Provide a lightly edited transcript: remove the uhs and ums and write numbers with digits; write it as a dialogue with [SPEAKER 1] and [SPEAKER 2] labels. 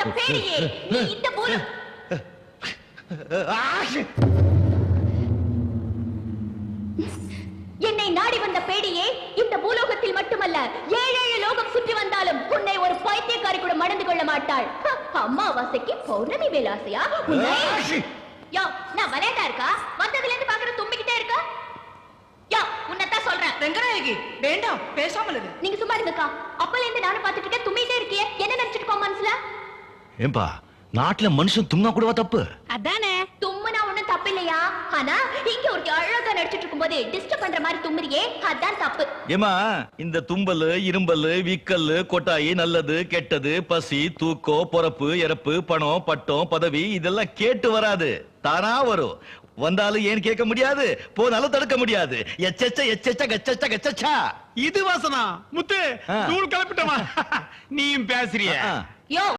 [SPEAKER 1] வந்த பேடியே, நீ இந்த என்னை நாடி வந்த பேடியே, இந்த பூலோகத்தில் மட்டுமல்ல 7 லோகம் சுற்றி வந்தாலும் உன்னை ஒரு பைத்தியக்காரி கூட மணந்து கொள்ள மாட்டாள். அம்மாவாசைக்கு பௌர்ணமி வேலாசையா? யோ, நான் விளையாட்டா இருக்கா? வந்ததுல இருந்து பாக்குற தும்பிக்கிட்டே இருக்கா? யோ, உன்னதான் சொல்றேன்.
[SPEAKER 2] வெங்கநாயகி, வேண்டாம், பேசாமல் இரு.
[SPEAKER 1] நீங்க சும்மா இருங்கக்கா. அப்பல இருந்து நானும் பாத்துட்டு இருக்கேன், தும்பிட்டே இருக்கியே. என்ன நினைச்சிட்டு இருக்கோம் மனசுல?
[SPEAKER 3] ஏம்பா, நாட்டுல மனுஷன் தும்மா கூடவா தப்பு?
[SPEAKER 1] அதானே, தும்முனா ஒண்ணும் தப்பு இல்லையா? ஆனா இங்க ஒரு அழகா நடிச்சிட்டு இருக்கும்போது டிஸ்டர்ப் பண்ற மாதிரி தும்முறியே, அதான் தப்பு.
[SPEAKER 3] ஏமா, இந்த தும்பல், இரும்பல், விக்கல், கொட்டாயி, நல்லது கெட்டது, பசி, தூக்கம், பொறப்பு, இறப்பு, பணம், பட்டம், பதவி இதெல்லாம் கேட்டு வராது, தானா வரும். வந்தாலும் ஏன் கேட்க முடியாது, போனாலும் தடுக்க முடியாது. எச்சச்ச எச்சச்ச கச்சச்ச கச்சச்சா.
[SPEAKER 4] இது வாசனா முத்து தூள் கிளப்பிட்டமா நீயும் பேசுறிய.
[SPEAKER 1] யோ